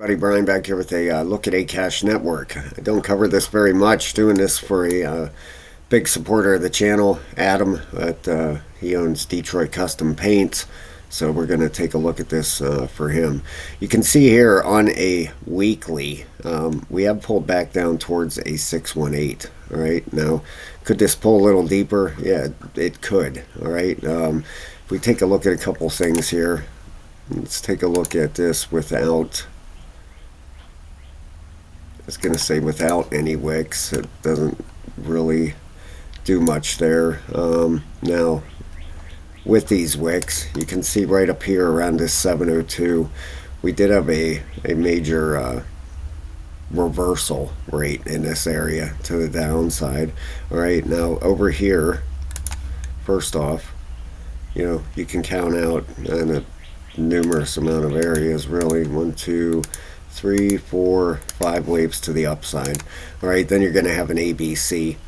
Buddy Brian back here with a look at Akash Network. I don't cover this very much, doing this for a big supporter of the channel, Adam, but he owns Detroit Custom Paints, so we're going to take a look at this for him. You can see here on a weekly, we have pulled back down towards a 618. All right, now could this pull a little deeper? Yeah, it could. All right, if we take a look at a couple things here, let's take a look at this without. I was going to say without any wicks. It doesn't really do much there. Now, with these wicks, you can see right up here around this 702, we did have a major reversal rate in this area to the downside. All right, now over here, first off, you can count out in a numerous amount of areas, really. 1, 2, 3, 4, 5 waves to the upside. All right, then you're going to have an ABC.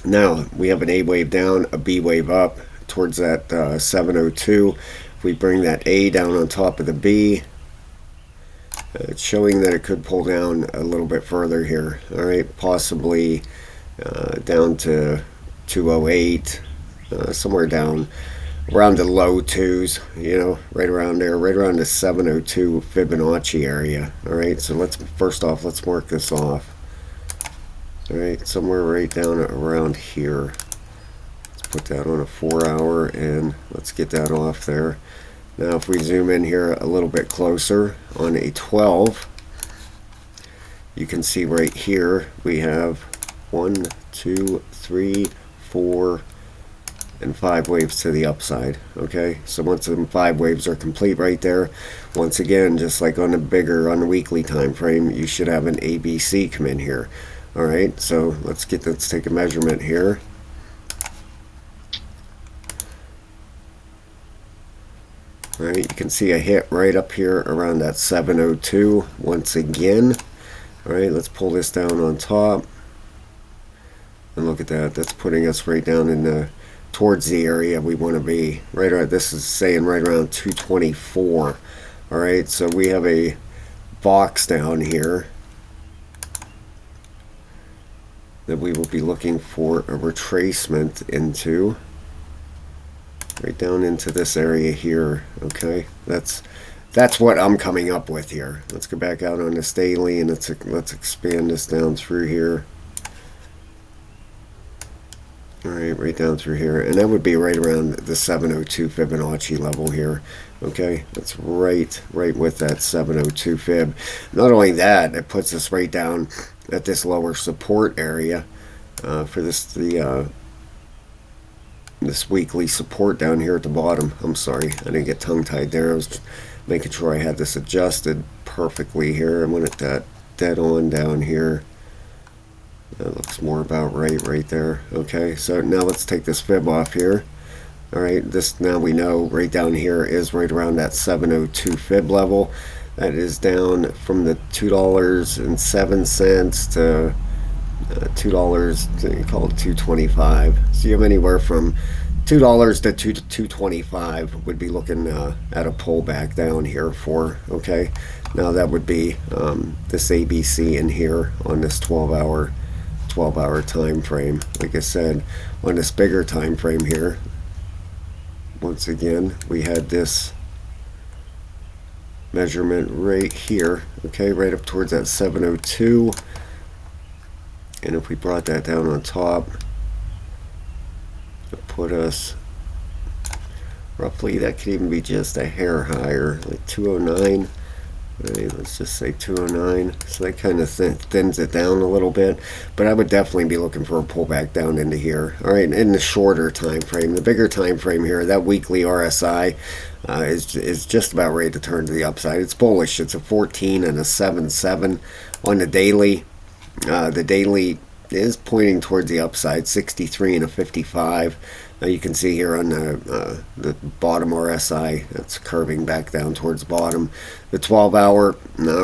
Now we have an A wave down, a B wave up towards that 702. If we bring that A down on top of the B, it's showing that it could pull down a little bit further here. All right, possibly down to 208, somewhere down around the low twos, right around there, right around the 702 Fibonacci area. All right, so first off, let's mark this off. All right, somewhere right down around here. Let's put that on a 4-hour and let's get that off there. Now, if we zoom in here a little bit closer on a 12, you can see right here we have 1, 2, 3, 4, and 5 waves to the upside. Okay, so once the 5 waves are complete right there, once again, just like on the weekly time frame, you should have an ABC come in here. All right, so let's take a measurement here. All right, you can see a hit right up here around that 702 once again. All right, let's pull this down on top, and look at that. That's putting us right down in the towards the area we want to be. Right around, this is saying right around 224. All right, so we have a box down here that we will be looking for a retracement into, right down into this area here. Okay, that's what I'm coming up with here. Let's go back out on this daily and let's expand this down through here. All right down through here, and that would be right around the 702 Fibonacci level here. Okay, that's right with that 702 fib. Not only that, it puts us right down at this lower support area for this weekly support down here at the bottom. I'm sorry, I didn't get tongue-tied there. I was making sure I had this adjusted perfectly here. I wanted that dead on down here. That looks more about right there. Okay, so now let's take this fib off here. All right, this now we know right down here is right around that 702 fib level. That is down from the $2.07 to $2, call it 225. So you have anywhere from $2 to 225 would be looking at a pullback down here for. Okay, now that would be this ABC in here on this 12-hour time frame. Like I said, on this bigger time frame here, once again we had this measurement right here. Okay, right up towards that 702, and if we brought that down on top, it put us roughly, that could even be just a hair higher, like 209. Right, let's just say 209. So that kind of thins it down a little bit, but I would definitely be looking for a pullback down into here. All right, in the shorter time frame, the bigger time frame here, that weekly RSI is just about ready to turn to the upside. It's bullish. It's a 14 and a 7.7 on the daily. The daily is pointing towards the upside, 63 and a 55. You can see here on the bottom RSI, that's curving back down towards the bottom. The 12-hour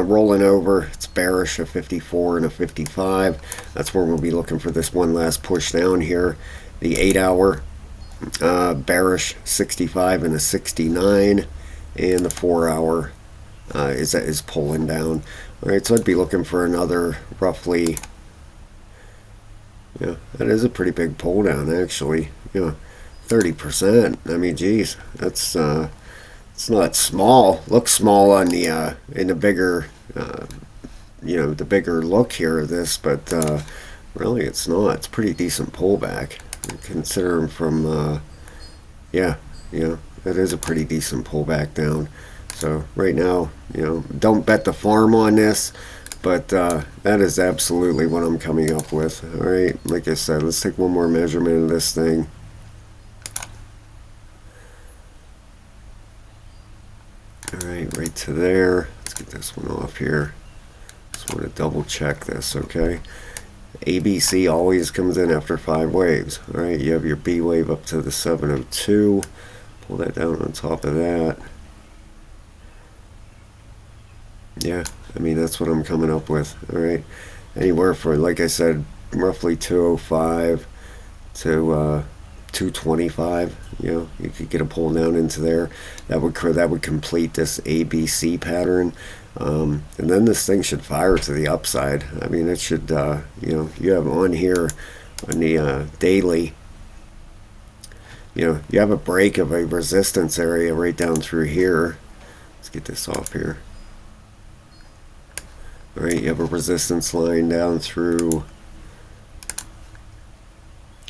rolling over, it's bearish, a 54 and a 55. That's where we'll be looking for this one last push down here. The 8-hour bearish, 65 and a 69, and the 4-hour is pulling down. All right, so I'd be looking for another roughly. Yeah, that is a pretty big pull down actually. 30%. I mean, geez, that's it's not small. Looks small on the in the bigger the bigger look here of this, but really it's not. It's pretty decent pullback. Considering from yeah, that is a pretty decent pullback down. So right now, don't bet the farm on this, but that is absolutely what I'm coming up with. All right, like I said, let's take one more measurement of this thing. All right to there. Let's get this one off here. Just want to double check this, okay? ABC always comes in after 5 waves. All right, you have your B wave up to the 702. Pull that down on top of that. Yeah, I mean, that's what I'm coming up with. All right, anywhere for, like I said, roughly 205 to 225. You could get a pull down into there. That would complete this ABC pattern. And then this thing should fire to the upside. I mean, it should, you have on here on the daily, you have a break of a resistance area right down through here. Let's get this off here. All right, you have a resistance line down through,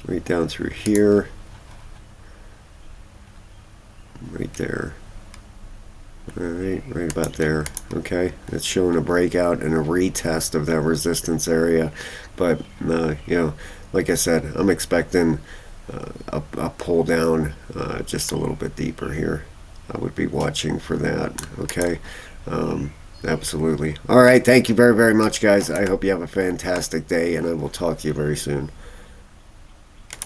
right down through here, right there. All right about there. Okay, it's showing a breakout and a retest of that resistance area, but like I said, I'm expecting a pull down just a little bit deeper here. I would be watching for that. Okay, absolutely. All right, thank you very, very much, guys. I hope you have a fantastic day, and I will talk to you very soon.